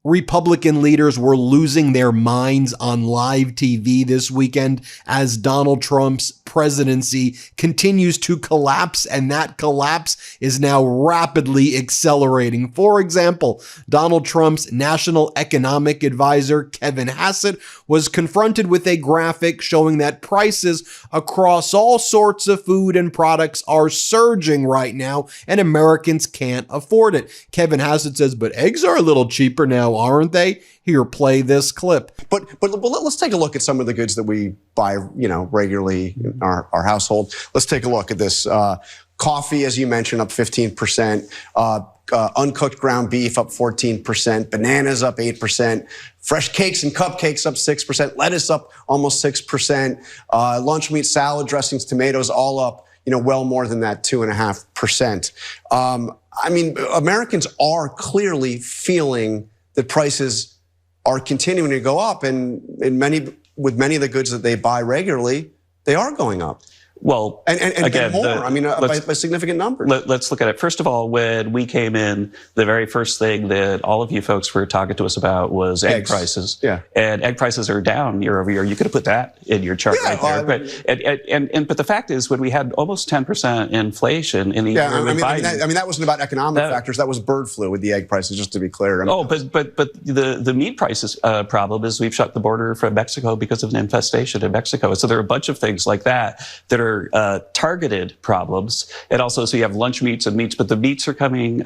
Republican leaders were losing their minds on live TV this weekend as Donald Trump's presidency continues to collapse, and that collapse is now rapidly accelerating. For example, Donald Trump's national economic advisor, Kevin Hassett, was confronted with a graphic showing that prices across all sorts of food and products are surging right now, and Americans can't afford it. Kevin Hassett says, but eggs are a little cheaper now, aren't they? Here, play this clip. But let's take a look at some of the goods that we buy, regularly in our household. Let's take a look at this. Coffee, as you mentioned, up 15%. Uncooked ground beef up 14%. Bananas up 8%. Fresh cakes and cupcakes up 6%. Lettuce up almost 6%. Lunch meat, salad dressings, tomatoes, all up, well more than that, 2.5%. Americans are clearly feeling that prices are continuing to go up, and with many of the goods that they buy regularly, they are going up. Well, and again, more. By significant numbers. Let's look at it. First of all, when we came in, the very first thing that all of you folks were talking to us about was egg prices. Yeah. And egg prices are down year over year. You could have put that in your chart right there. But the fact is, when we had almost 10% inflation in the year with Biden, that wasn't about economic factors. That was bird flu with the egg prices, just to be clear. But the meat prices problem is we've shut the border from Mexico because of an infestation in Mexico. So there are a bunch of things like that are targeted problems. And also, so you have lunch meats and meats, but the meats are coming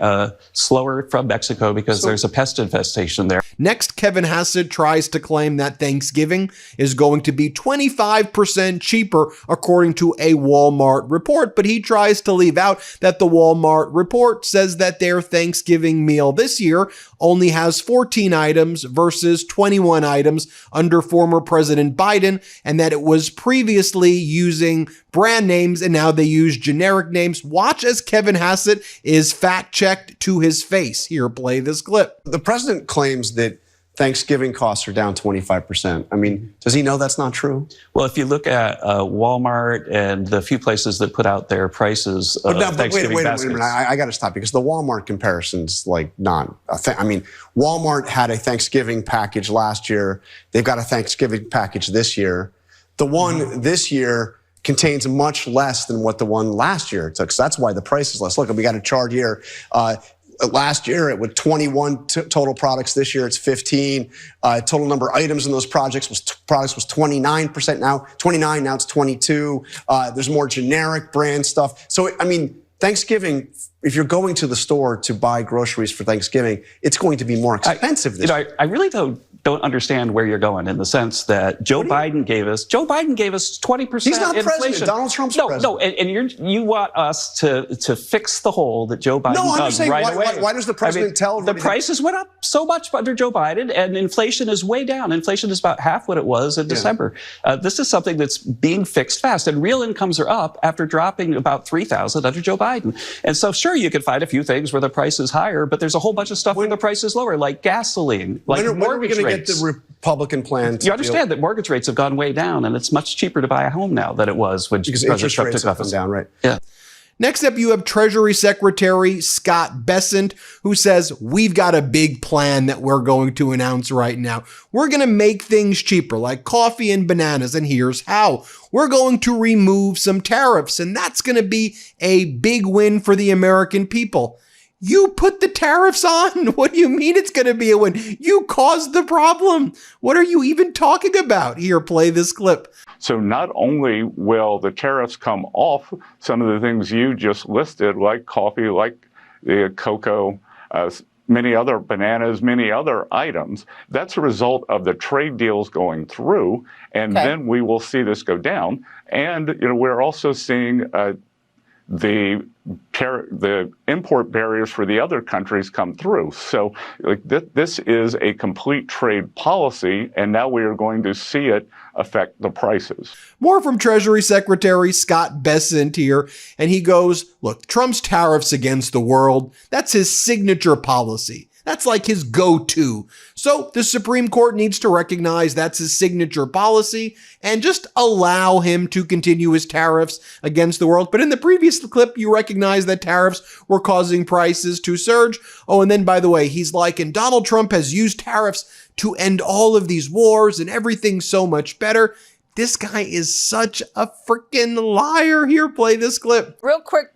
slower from Mexico because there's a pest infestation there. Next, Kevin Hassett tries to claim that Thanksgiving is going to be 25% cheaper, according to a Walmart report, but he tries to leave out that the Walmart report says that their Thanksgiving meal this year only has 14 items versus 21 items under former President Biden, and that it was previously using brand names and now they use generic names. Watch as Kevin Hassett is fact-checked to his face. Here, play this clip. The president claims that Thanksgiving costs are down 25%. Does he know that's not true? Well, if you look at Walmart and the few places that put out their prices of Thanksgiving baskets. Wait a minute. I got to stop because the Walmart comparison's Walmart had a Thanksgiving package last year. They've got a Thanksgiving package this year. The one this year contains much less than what the one last year took. So that's why the price is less. Look, we got a chart here. Last year, it was 21 total products. This year, it's 15. Total number of items in those products was 29% now. 29, now it's 22. There's more generic brand stuff. So, Thanksgiving, if you're going to the store to buy groceries for Thanksgiving, it's going to be more expensive this year. I really don't understand where you're going in the sense that Joe Biden gave us 20% He's not inflation. president. Donald Trump's president. No, and you want us to fix the hole that Joe Biden does right away. Why does the president tell everybody? The prices went up so much under Joe Biden, and inflation is way down. Inflation is about half what it was in December. This is something that's being fixed fast, and real incomes are up after dropping about $3,000 under Joe Biden. And so, sure, you could find a few things where the price is higher, but there's a whole bunch of stuff where the price is lower, like gasoline, like mortgage rates. Get the Republican plan to You understand that mortgage rates have gone way down, and it's much cheaper to buy a home now than it was when President Trump took office. Down, right? Yeah. Next up, you have Treasury Secretary Scott Bessent, who says, we've got a big plan that we're going to announce right now. We're going to make things cheaper, like coffee and bananas, and here's how. We're going to remove some tariffs, and that's going to be a big win for the American people. You put the tariffs on? What do you mean it's going to be a win? You caused the problem. What are you even talking about? Here, play this clip. So not only will the tariffs come off some of the things you just listed, like coffee, like the cocoa, many other bananas, many other items, that's a result of the trade deals going through, and then we will see this go down. And we're also seeing the import barriers for the other countries come through. So this is a complete trade policy, and now we are going to see it affect the prices. More from Treasury Secretary Scott Bessent here, and he goes, look, Trump's tariffs against the world, that's his signature policy. That's like his go-to. So the Supreme Court needs to recognize that's his signature policy and just allow him to continue his tariffs against the world. But in the previous clip, you recognize that tariffs were causing prices to surge. Oh, and then by the way, he's like, and Donald Trump has used tariffs to end all of these wars and everything's so much better. This guy is such a freaking liar. Here, play this clip. Real quick,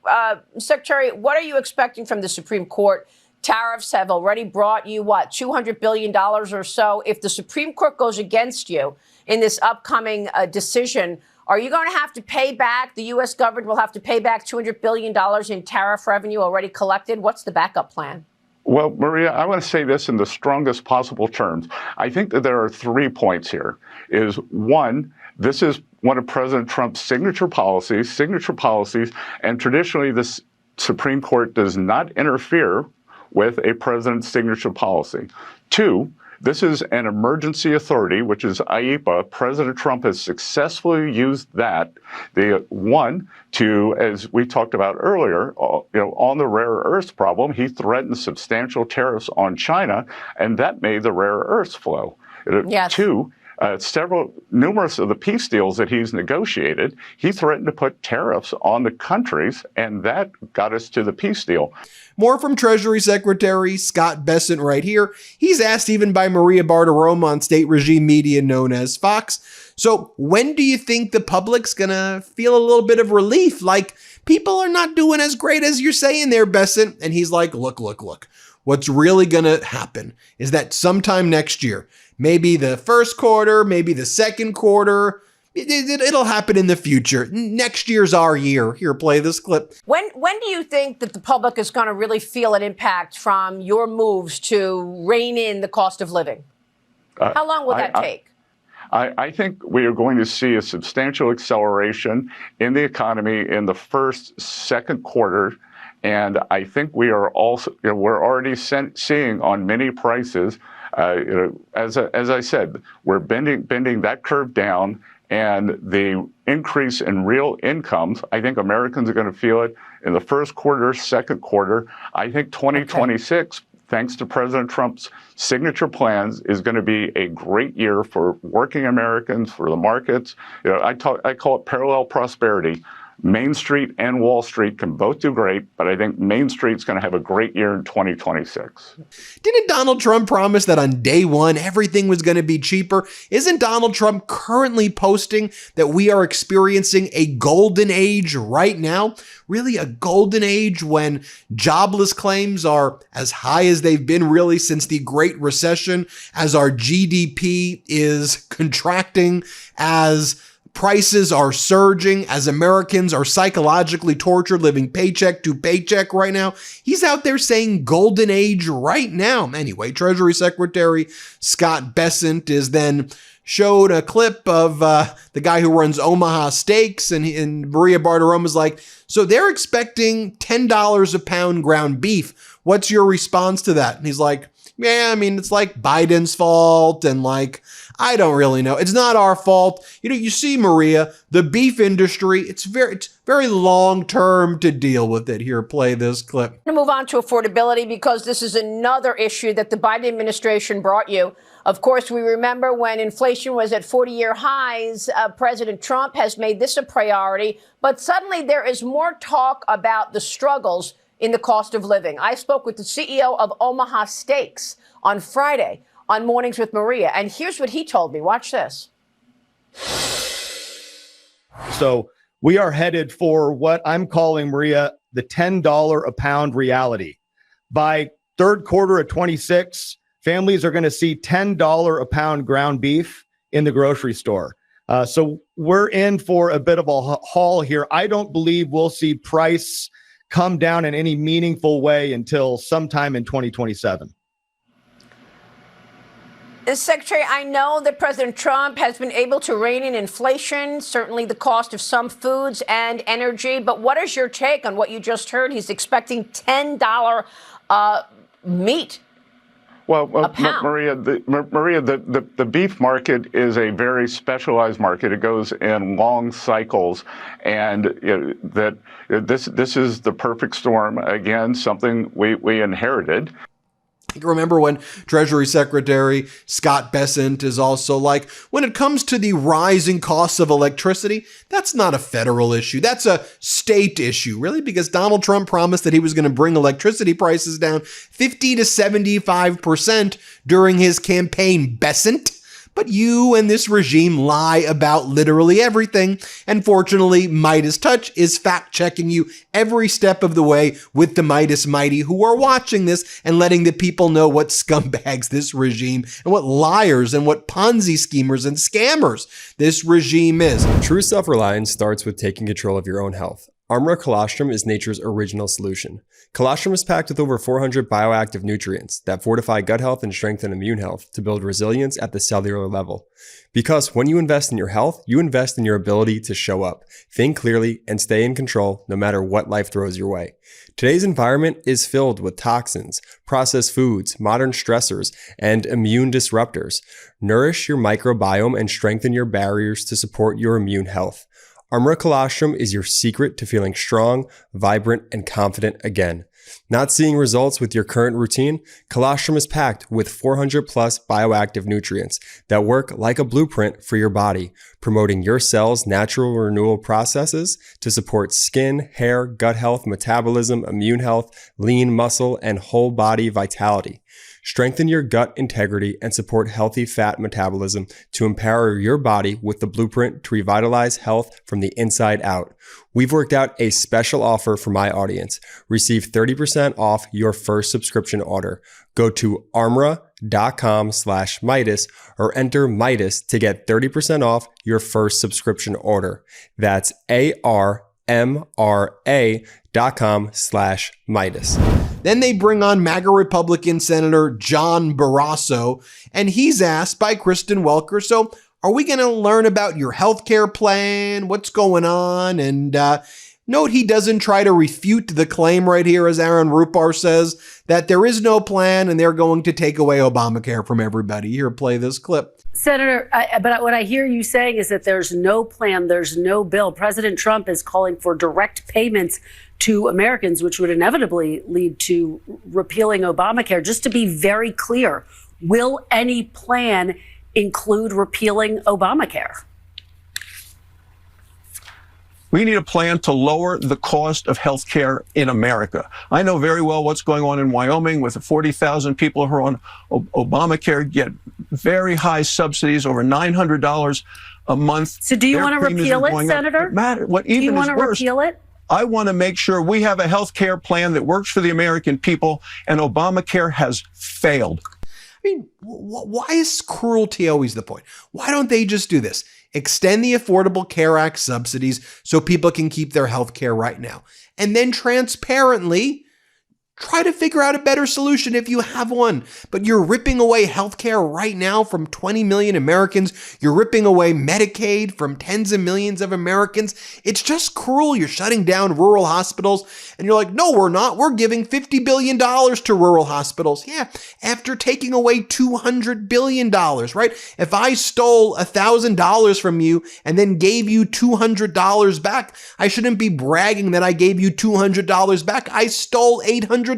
Secretary, what are you expecting from the Supreme Court? Tariffs have already brought you, what, $200 billion or so. If the Supreme Court goes against you in this upcoming decision, are you going to have to pay back? The U.S. government will have to pay back $200 billion in tariff revenue already collected. What's the backup plan? Well, Maria, I want to say this in the strongest possible terms. I think that there are 3 points here. Is one, this is one of President Trump's signature policies, and traditionally the Supreme Court does not interfere with a president's signature policy. 2, this is an emergency authority, which is IEPA. President Trump has successfully used that. To, as we talked about earlier, on the rare earths problem, he threatened substantial tariffs on China, and that made the rare earths flow. Yes. 2, numerous of the peace deals that he's negotiated, he threatened to put tariffs on the countries, and that got us to the peace deal. More from Treasury Secretary Scott Bessent right here. He's asked even by Maria Bartiromo on state regime media known as Fox. So when do you think the public's gonna feel a little bit of relief? Like, people are not doing as great as you're saying there, Bessent. And he's like, look. What's really gonna happen is that sometime next year, maybe the first quarter, maybe the second quarter, it'll happen in the future. Next year's our year. Here, play this clip. When do you think that the public is going to really feel an impact from your moves to rein in the cost of living? How long will that take? I think we are going to see a substantial acceleration in the economy in the first, second quarter. And I think we are also, we're already seeing on many prices, as I said, we're bending that curve down, and the increase in real incomes, I think Americans are going to feel it in the first quarter, second quarter. I think 2026, thanks to President Trump's signature plans, is going to be a great year for working Americans, for the markets. I call it parallel prosperity. Main Street and Wall Street can both do great, but I think Main Street's going to have a great year in 2026. Didn't Donald Trump promise that on day one, everything was going to be cheaper? Isn't Donald Trump currently posting that we are experiencing a golden age right now? Really a golden age when jobless claims are as high as they've been really since the Great Recession, as our GDP is contracting, as prices are surging, as Americans are psychologically tortured living paycheck to paycheck right now. He's out there saying golden age right now. Anyway, Treasury Secretary Scott Bessent is then showed a clip of the guy who runs Omaha Steaks, and Maria Bartiromo's like, so they're expecting $10 a pound ground beef. What's your response to that? And he's like, yeah, I mean, it's like Biden's fault, and like, I don't really know. It's not our fault. You see, Maria, the beef industry, it's very long-term to deal with it. Here, play this clip. I'm going to move on to affordability, because this is another issue that the Biden administration brought you. Of course, we remember when inflation was at 40-year highs, President Trump has made this a priority, but suddenly there is more talk about the struggles in the cost of living. I spoke with the CEO of Omaha Steaks on Friday on Mornings with Maria, and here's what he told me. Watch this. So we are headed for what I'm calling, Maria, the $10 a pound reality. By third quarter of 26, families are going to see $10 a pound ground beef in the grocery store. So we're in for a bit of a haul here. I don't believe we'll see price come down in any meaningful way until sometime in 2027. Secretary, I know that President Trump has been able to rein in inflation, certainly the cost of some foods and energy. But what is your take on what you just heard? He's expecting $10 meat. Well, Maria, the beef market is a very specialized market. It goes in long cycles, and this is the perfect storm. Again, something we inherited. Remember when Treasury Secretary Scott Bessent is also like, when it comes to the rising costs of electricity, that's not a federal issue. That's a state issue, really, because Donald Trump promised that he was going to bring electricity prices down 50 to 75% during his campaign, Bessent. But you and this regime lie about literally everything. And fortunately, MeidasTouch is fact-checking you every step of the way with the Meidas Mighty, who are watching this and letting the people know what scumbags this regime and what liars and what Ponzi schemers and scammers this regime is. True self-reliance starts with taking control of your own health. Armra Colostrum is nature's original solution. Colostrum is packed with over 400 bioactive nutrients that fortify gut health and strengthen immune health to build resilience at the cellular level. Because when you invest in your health, you invest in your ability to show up, think clearly, and stay in control no matter what life throws your way. Today's environment is filled with toxins, processed foods, modern stressors, and immune disruptors. Nourish your microbiome and strengthen your barriers to support your immune health. Armra Colostrum is your secret to feeling strong, vibrant, and confident again. Not seeing results with your current routine? Colostrum is packed with 400 plus bioactive nutrients that work like a blueprint for your body, promoting your cells' natural renewal processes to support skin, hair, gut health, metabolism, immune health, lean muscle, and whole body vitality. Strengthen your gut integrity and support healthy fat metabolism to empower your body with the blueprint to revitalize health from the inside out. We've worked out a special offer for my audience. Receive 30% off your first subscription order. Go to armra.com/Meidas or enter Meidas to get 30% off your first subscription order. That's armra.com/Meidas. Then they bring on MAGA Republican Senator John Barrasso, and he's asked by Kristen Welker, so are we going to learn about your healthcare plan? What's going on? And note he doesn't try to refute the claim right here, as Aaron Rupar says, that there is no plan and they're going to take away Obamacare from everybody. Here, play this clip. Senator, but what I hear you saying is that there's no plan, there's no bill. President Trump is calling for direct payments to Americans, which would inevitably lead to repealing Obamacare. Just to be very clear, will any plan include repealing Obamacare? We need a plan to lower the cost of health care in America. I know very well what's going on in Wyoming with the 40,000 people who are on Obamacare, get very high subsidies, over $900 a month. So do you want to repeal it, Senator? What even do you want to repeal it? I want to make sure we have a health care plan that works for the American people, and Obamacare has failed. I mean, why is cruelty always the point? Why don't they just do this? Extend the Affordable Care Act subsidies so people can keep their health care right now. And then transparently try to figure out a better solution if you have one. But you're ripping away healthcare right now from 20 million Americans. You're ripping away Medicaid from tens of millions of Americans. It's just cruel. You're shutting down rural hospitals. And you're like, no, we're not. We're giving $50 billion to rural hospitals. Yeah, after taking away $200 billion, right? If I stole $1,000 from you and then gave you $200 back, I shouldn't be bragging that I gave you $200 back. I stole $800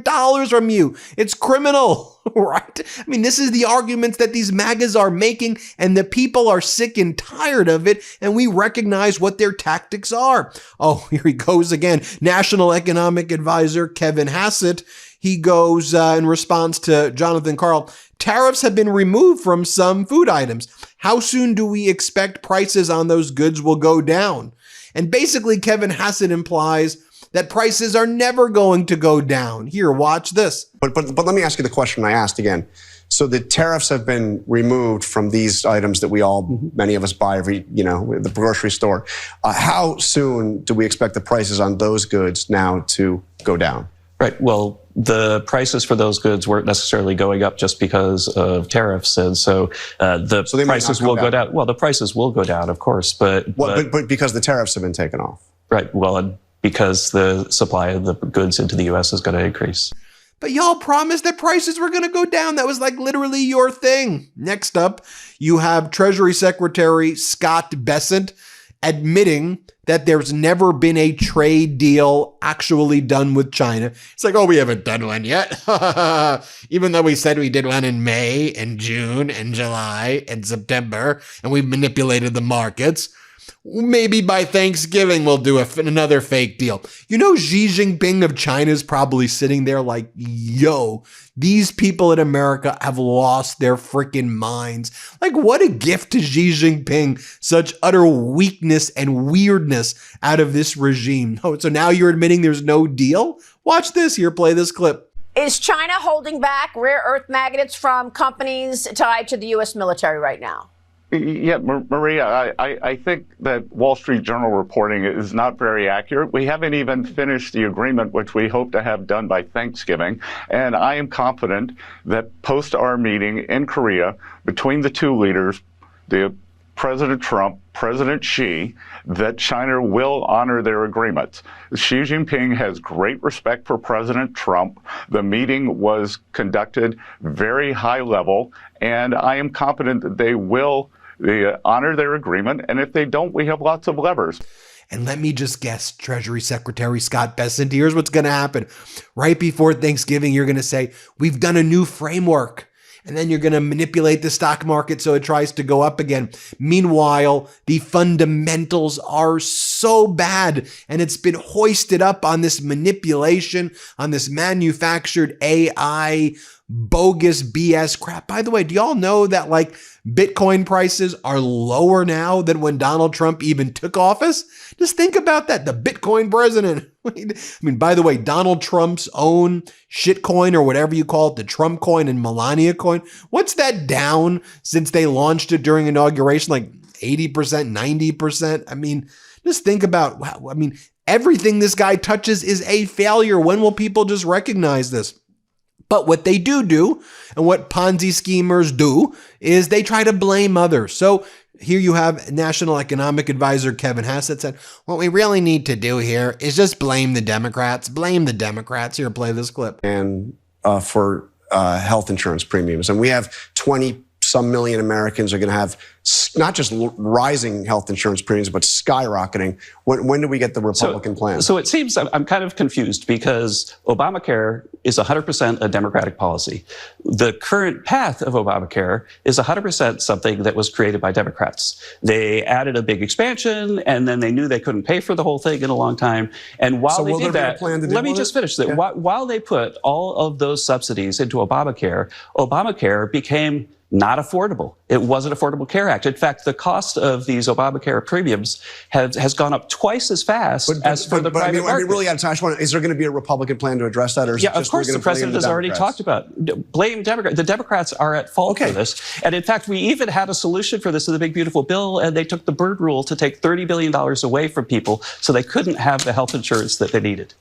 from you. It's criminal, right? I mean, this is the arguments that these MAGAs are making, and the people are sick and tired of it, and we recognize what their tactics are. Oh, here he goes again. National Economic Advisor Kevin Hassett, he goes in response to Jonathan Karl, tariffs have been removed from some food items. How soon do we expect prices on those goods will go down? And basically, Kevin Hassett implies that prices are never going to go down. Here, watch this. But let me ask you the question I asked again. So the tariffs have been removed from these items that we all, many of us buy every, at the grocery store. How soon do we expect the prices on those goods now to go down? Right. Well, the prices for those goods weren't necessarily going up just because of tariffs, and so the prices will go down. Well, the prices will go down, of course, but because the tariffs have been taken off. Right. Well, because the supply of the goods into the U.S. is going to increase. But y'all promised that prices were going to go down. That was like literally your thing. Next up, you have Treasury Secretary Scott Bessent. admitting that there's never been a trade deal actually done with China. It's like, oh, we haven't done one yet. Even though we said we did one in May and June and July and September, and we manipulated the markets. Maybe by Thanksgiving we'll do another fake deal. You know, Xi Jinping of China is probably sitting there like, yo, these people in America have lost their freaking minds. Like, what a gift to Xi Jinping, such utter weakness and weirdness out of this regime. Oh, so now you're admitting there's no deal? Watch this here, play this clip. Is China holding back rare earth magnets from companies tied to the U.S. military right now? Yeah, Maria, I think that Wall Street Journal reporting is not very accurate. We haven't even finished the agreement, which we hope to have done by Thanksgiving. And I am confident that post our meeting in Korea between the two leaders, the President Trump, President Xi, that China will honor their agreements. Xi Jinping has great respect for President Trump. The meeting was conducted very high level, and I am confident that they will honor their agreement. And if they don't, we have lots of levers. And let me just guess, Treasury Secretary Scott Bessent, here's what's going to happen. Right before Thanksgiving, you're going to say, we've done a new framework. And then you're going to manipulate the stock market so it tries to go up again. Meanwhile, the fundamentals are so bad, and it's been hoisted up on this manipulation, on this manufactured AI bogus BS crap. By the way, do y'all know that like Bitcoin prices are lower now than when Donald Trump even took office? Just think about that. The Bitcoin president. I mean, by the way, Donald Trump's own shitcoin or whatever you call it, the Trump coin and Melania coin, what's that down since they launched it during inauguration? Like 80%, 90%? I mean, just think about, wow, I mean, everything this guy touches is a failure. When will people just recognize this? But what they do, and what Ponzi schemers do, is they try to blame others. So here you have National Economic Advisor Kevin Hassett said, what we really need to do here is just blame the Democrats. Blame the Democrats. Here, play this clip. And for health insurance premiums. And we have 20-some million Americans are going to have not just rising health insurance premiums, but skyrocketing. When do we get the Republican plan? So it seems I'm kind of confused because Obamacare is 100% a Democratic policy. The current path of Obamacare is 100% something that was created by Democrats. They added a big expansion, and then they knew they couldn't pay for the whole thing in a long time. And while they did that, let me just finish that. Yeah. While they put all of those subsidies into Obamacare, Obamacare became not affordable. It wasn't Affordable Care Act. In fact, the cost of these Obamacare premiums has gone up twice as fast as for the private market. I mean, really, is there going to be a Republican plan to address that? Or is yeah, of course, the president has already talked about blame Democrats. The Democrats are at fault for this. And in fact, we even had a solution for this in the big, beautiful bill, and they took the Byrd rule to take $30 billion away from people so they couldn't have the health insurance that they needed.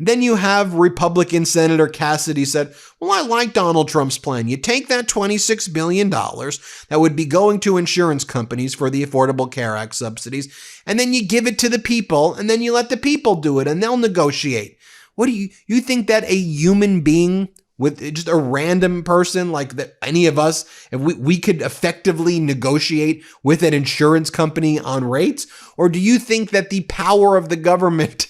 Then you have Republican Senator Cassidy said, well, I like Donald Trump's plan. You take that $26 billion that would be going to insurance companies for the Affordable Care Act subsidies, and then you give it to the people, and then you let the people do it, and they'll negotiate. What do you think that a human being with just a random person like that, any of us, if we could effectively negotiate with an insurance company on rates? Or do you think that the power of the government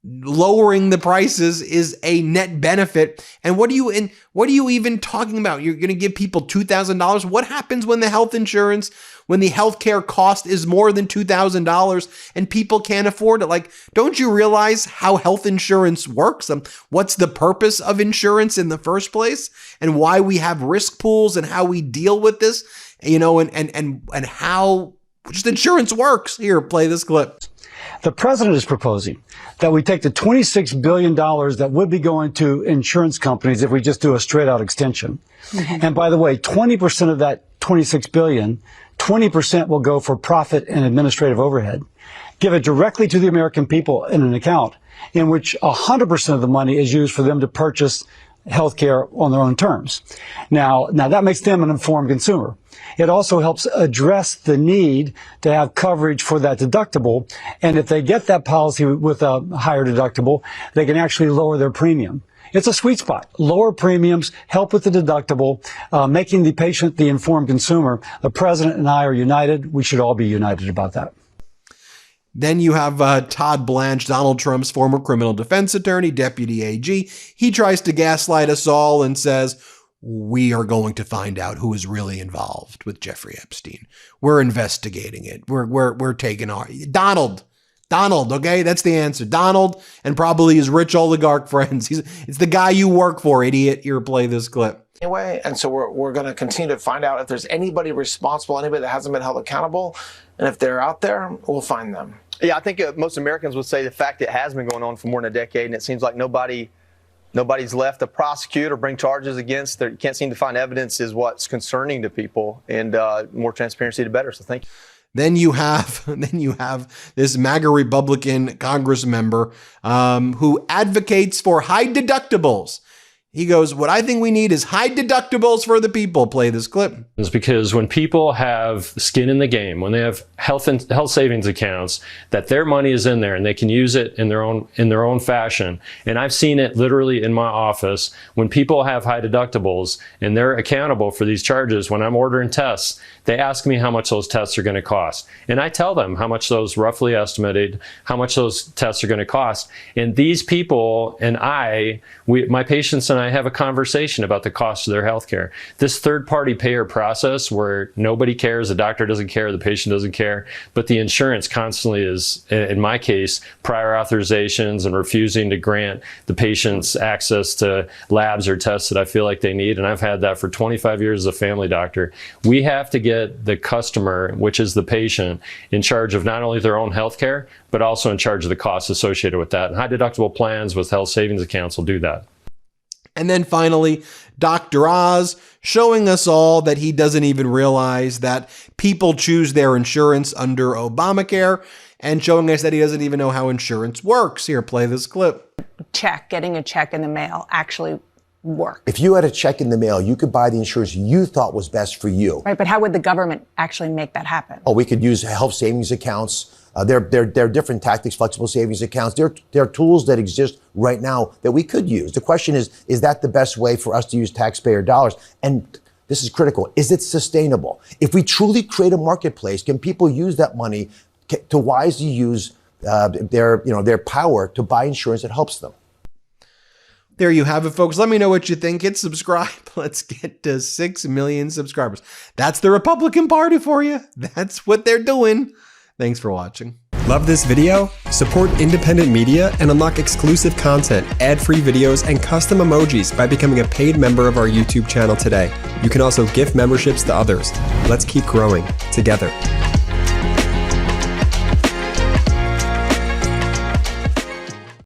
lowering the prices is a net benefit? And what are you even talking about? You're going to give people $2,000. What happens when the health insurance, when the healthcare cost is more than $2,000 and people can't afford it? Like, don't you realize how health insurance works? What's the purpose of insurance in the first place, and why we have risk pools and how we deal with this, you know, and how just insurance works? Here, play this clip. The president is proposing that we take the $26 billion that would be going to insurance companies if we just do a straight out extension. Mm-hmm. And by the way, 20% of that $26 billion, 20% will go for profit and administrative overhead. Give it directly to the American people in an account in which 100% of the money is used for them to purchase health care on their own terms. Now that makes them an informed consumer. It also helps address the need to have coverage for that deductible. And if they get that policy with a higher deductible, they can actually lower their premium. It's a sweet spot. Lower premiums, help with the deductible, making the patient the informed consumer. The president and I are united. We should all be united about that. Then you have Todd Blanche, Donald Trump's former criminal defense attorney, deputy AG. He tries to gaslight us all and says, we are going to find out who is really involved with Jeffrey Epstein. We're investigating it. We're taking our Donald, okay? That's the answer. Donald and probably his rich oligarch friends. It's the guy you work for, idiot. Here, play this clip. Anyway, and so we're going to continue to find out if there's anybody responsible, anybody that hasn't been held accountable, and if they're out there, we'll find them. Yeah, I think most Americans would say the fact it has been going on for more than a decade, and it seems like nobody's left to prosecute or bring charges against. You can't seem to find evidence is what's concerning to people, and more transparency, the better. So thank you. Then you have this MAGA Republican Congress member who advocates for high deductibles. He goes, what I think we need is high deductibles for the people. Play this clip. It's because when people have skin in the game, when they have health savings accounts, that their money is in there and they can use it in their own fashion. And I've seen it literally in my office when people have high deductibles and they're accountable for these charges. When I'm ordering tests, they ask me how much those tests are going to cost. And I tell them how much those roughly estimated, how much those tests are going to cost. And these people and my patients and I have a conversation about the cost of their health care. This third-party payer process where nobody cares, the doctor doesn't care, the patient doesn't care, but the insurance constantly is, in my case, prior authorizations and refusing to grant the patients access to labs or tests that I feel like they need. And I've had that for 25 years as a family doctor. We have to get the customer, which is the patient, in charge of not only their own health care, but also in charge of the costs associated with that. And high deductible plans with health savings accounts will do that. And then finally, Dr. Oz showing us all that he doesn't even realize that people choose their insurance under Obamacare, and showing us that he doesn't even know how insurance works. Here, play this clip. Getting a check in the mail actually work. If you had a check in the mail, you could buy the insurance you thought was best for you. Right, but how would the government actually make that happen? Oh, we could use health savings accounts. There are different tactics, flexible savings accounts. There are tools that exist right now that we could use. The question is that the best way for us to use taxpayer dollars? And this is critical. Is it sustainable? If we truly create a marketplace, can people use that money to wisely use their power to buy insurance that helps them? There you have it, folks. Let me know what you think. Hit subscribe. Let's get to 6 million subscribers. That's the Republican Party for you. That's what they're doing. Thanks for watching. Love this video? Support independent media and unlock exclusive content, ad-free videos, and custom emojis by becoming a paid member of our YouTube channel today. You can also gift memberships to others. Let's keep growing together.